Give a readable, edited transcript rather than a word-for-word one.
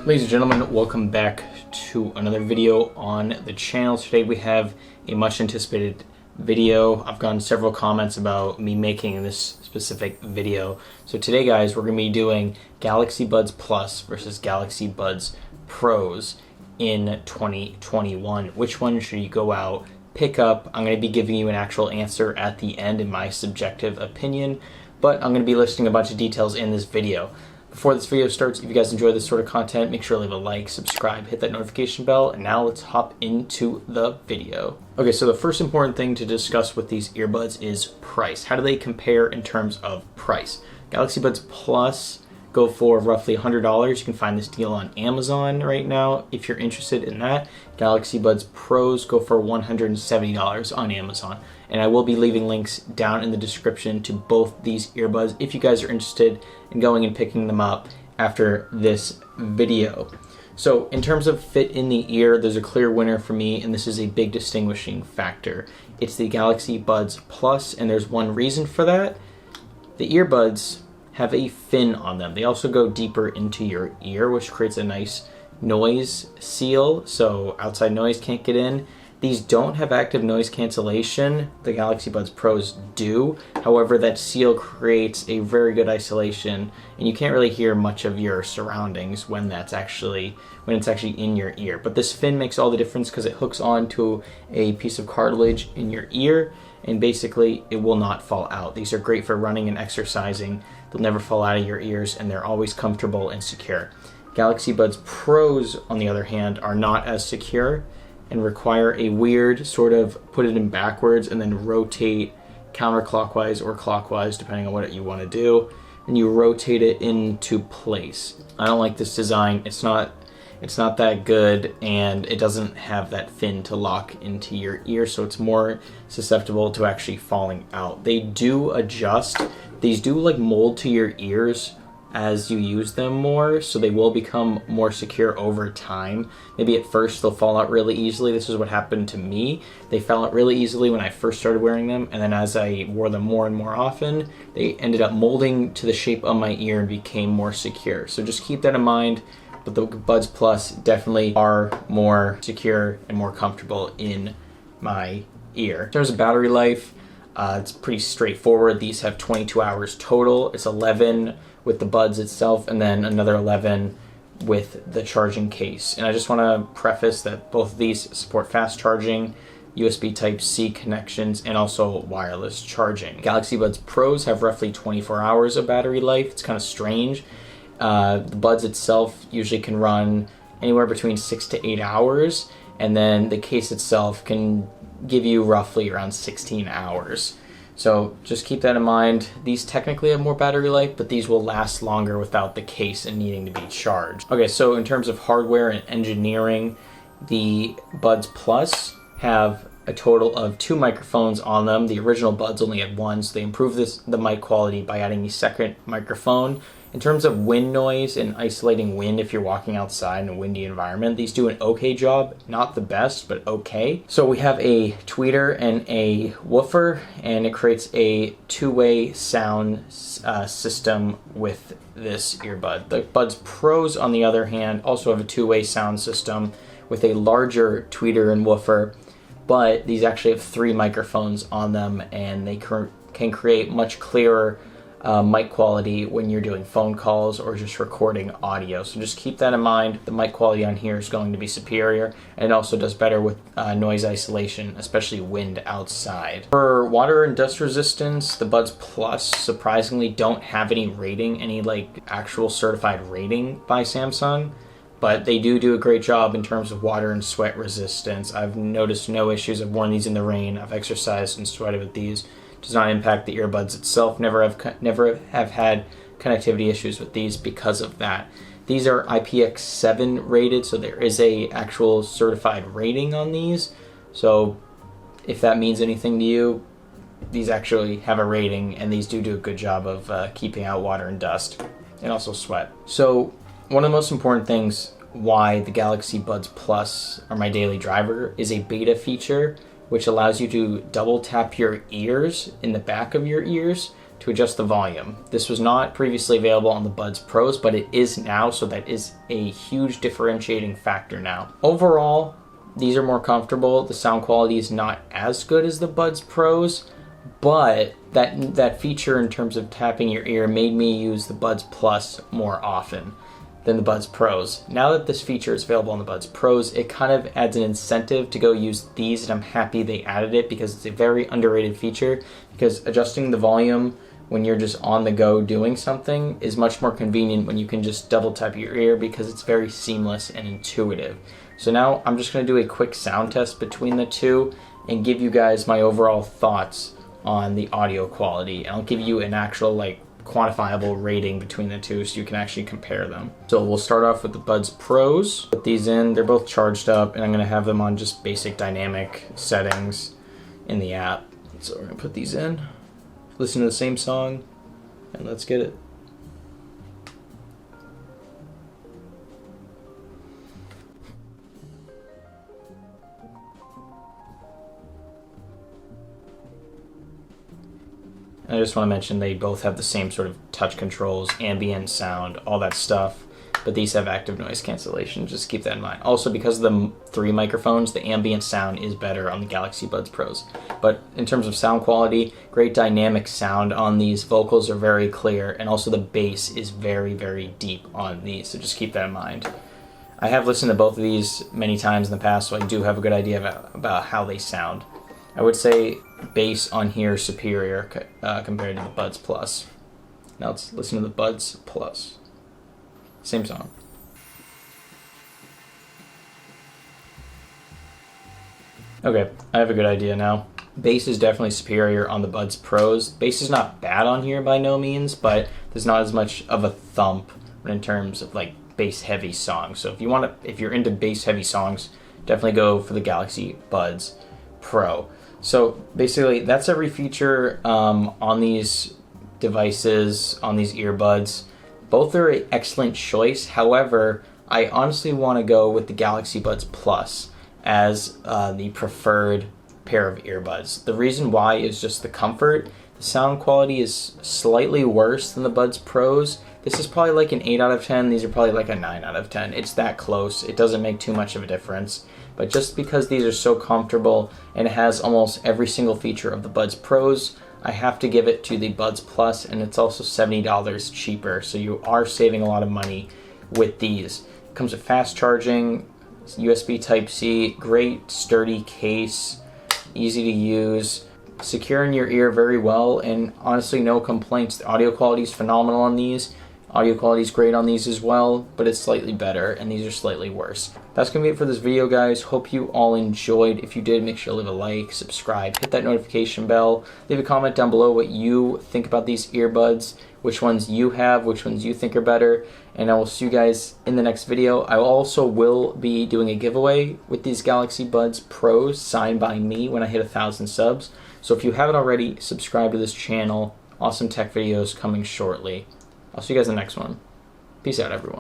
Ladies and gentlemen, welcome back to another video on the channel. Today we have a much anticipated video. I've gotten several comments about me making this specific video. So today, guys, we're going to be doing Galaxy Buds Plus versus Galaxy Buds Pros in 2021. Which one should you go out, pick up? I'm going to be giving you an actual answer at the end in my subjective opinion, but I'm going to be listing a bunch of details in this video. Before this video starts, if you guys enjoy this sort of content, make sure to leave a like, subscribe, hit that notification bell, and now let's hop into the video. Okay, so the first important thing to discuss with these earbuds is price. How do they compare in terms of price? Galaxy Buds Plus go for roughly $100. You can find this deal on Amazon right now if you're interested in that. Galaxy Buds Pros go for $170 on Amazon. And I will be leaving links down in the description to both these earbuds if you guys are interested in going and picking them up after this video. So in terms of fit in the ear, there's a clear winner for me, and this is a big distinguishing factor. It's the Galaxy Buds Plus, and there's one reason for that. The earbuds have a fin on them. They also go deeper into your ear, which creates a nice noise seal, so outside noise can't get in. These don't have active noise cancellation. The Galaxy Buds Pros do. However, that seal creates a very good isolation, and you can't really hear much of your surroundings when it's actually in your ear. But this fin makes all the difference because it hooks onto a piece of cartilage in your ear, and basically it will not fall out. These are great for running and exercising. They'll never fall out of your ears, and they're always comfortable and secure. Galaxy Buds Pros, on the other hand, are not as secure and require a weird sort of put it in backwards and then rotate counterclockwise or clockwise, depending on what you want to do, and you rotate it into place. I don't like this design. It's not that good, and it doesn't have that fin to lock into your ear, so it's more susceptible to actually falling out. They do adjust. These do like mold to your ears as you use them more, so they will become more secure over time. Maybe at first they'll fall out really easily. This is what happened to me. They fell out really easily when I first started wearing them, and then as I wore them more and more often, they ended up molding to the shape of my ear and became more secure. So just keep that in mind. But the Buds Plus definitely are more secure and more comfortable in my ear. In terms of battery life, it's pretty straightforward. These have 22 hours total. It's 11 with the buds itself, and then another 11 with the charging case. And I just want to preface that both of these support fast charging, USB Type-C connections, and also wireless charging. Galaxy Buds Pros have roughly 24 hours of battery life. It's kind of strange. The buds itself usually can run anywhere between 6 to 8 hours, and then the case itself can give you roughly around 16 hours. So just keep that in mind. These technically have more battery life, but these will last longer without the case and needing to be charged. Okay, so in terms of hardware and engineering, the Buds Plus have a total of 2 microphones on them. The original Buds only had 1, so they improved the mic quality by adding a second microphone. In terms of wind noise and isolating wind if you're walking outside in a windy environment, these do an okay job. Not the best, but okay. So we have a tweeter and a woofer, and it creates a two-way sound system with this earbud. The Buds Pros, on the other hand, also have a two-way sound system with a larger tweeter and woofer, but these actually have 3 microphones on them, and they can create much clearer mic quality when you're doing phone calls or just recording audio. So just keep that in mind. The mic quality on here is going to be superior, and it also does better with noise isolation, especially wind outside. For water and dust resistance, the Buds Plus surprisingly don't have any rating, any like actual certified rating by Samsung, but they do a great job in terms of water and sweat resistance. I've noticed no issues. I've worn these in the rain. I've exercised and sweated with these. Does not impact the earbuds itself. Never have had connectivity issues with these because of that. These are IPX7 rated, so there is a actual certified rating on these. So if that means anything to you, these actually have a rating, and these do a good job of keeping out water and dust, and also sweat. So one of the most important things why the Galaxy Buds Plus are my daily driver is a beta feature, which allows you to double tap your ears in the back of your ears to adjust the volume. This was not previously available on the Buds Pros, but it is now, so that is a huge differentiating factor now. Overall, these are more comfortable. The sound quality is not as good as the Buds Pros, but that feature in terms of tapping your ear made me use the Buds Plus more often than the Buds Pros. Now that this feature is available on the Buds Pros, it kind of adds an incentive to go use these, and I'm happy they added it because it's a very underrated feature, because adjusting the volume when you're just on the go doing something is much more convenient when you can just double tap your ear, because it's very seamless and intuitive. So now I'm just going to do a quick sound test between the two and give you guys my overall thoughts on the audio quality. And I'll give you an actual quantifiable rating between the two so you can actually compare them. So we'll start off with the Buds Pros. Put these in, they're both charged up, and I'm going to have them on just basic dynamic settings in the app. So we're going to put these in, listen to the same song, and let's get it. I just want to mention they both have the same sort of touch controls, ambient sound, all that stuff, but these have active noise cancellation. Just keep that in mind. Also, because of the 3 microphones, the ambient sound is better on the Galaxy Buds Pros. But in terms of sound quality, great dynamic sound on these. Vocals are very clear, and also the bass is very, very deep on these, so just keep that in mind. I have listened to both of these many times in the past, so I do have a good idea about how they sound. I would say bass on here is superior compared to the Buds Plus. Now let's listen to the Buds Plus. Same song. Okay, I have a good idea now. Bass is definitely superior on the Buds Pros. Bass is not bad on here by no means, but there's not as much of a thump in terms of bass heavy songs. So if you're into bass heavy songs, definitely go for the Galaxy Buds Pro. So basically that's every feature on these devices, on these earbuds. Both are an excellent choice. However, I honestly want to go with the Galaxy Buds Plus as the preferred pair of earbuds. The reason why is just the comfort. The sound quality is slightly worse than the Buds Pros. This is probably like an 8 out of 10. These are probably like a 9 out of 10. It's that close. It doesn't make too much of a difference. But just because these are so comfortable and it has almost every single feature of the Buds Pros, I have to give it to the Buds Plus, and it's also $70 cheaper. So you are saving a lot of money with these. It comes with fast charging, USB Type-C, great sturdy case, easy to use, secure in your ear very well, and honestly no complaints. The audio quality is phenomenal on these. Audio quality is great on these as well, but it's slightly better, and these are slightly worse. That's going to be it for this video, guys. Hope you all enjoyed. If you did, make sure to leave a like, subscribe, hit that notification bell, leave a comment down below what you think about these earbuds, which ones you have, which ones you think are better, and I will see you guys in the next video. I also will be doing a giveaway with these Galaxy Buds Pros signed by me when I hit 1,000 subs. So if you haven't already, subscribe to this channel. Awesome tech videos coming shortly. I'll see you guys in the next one. Peace out, everyone.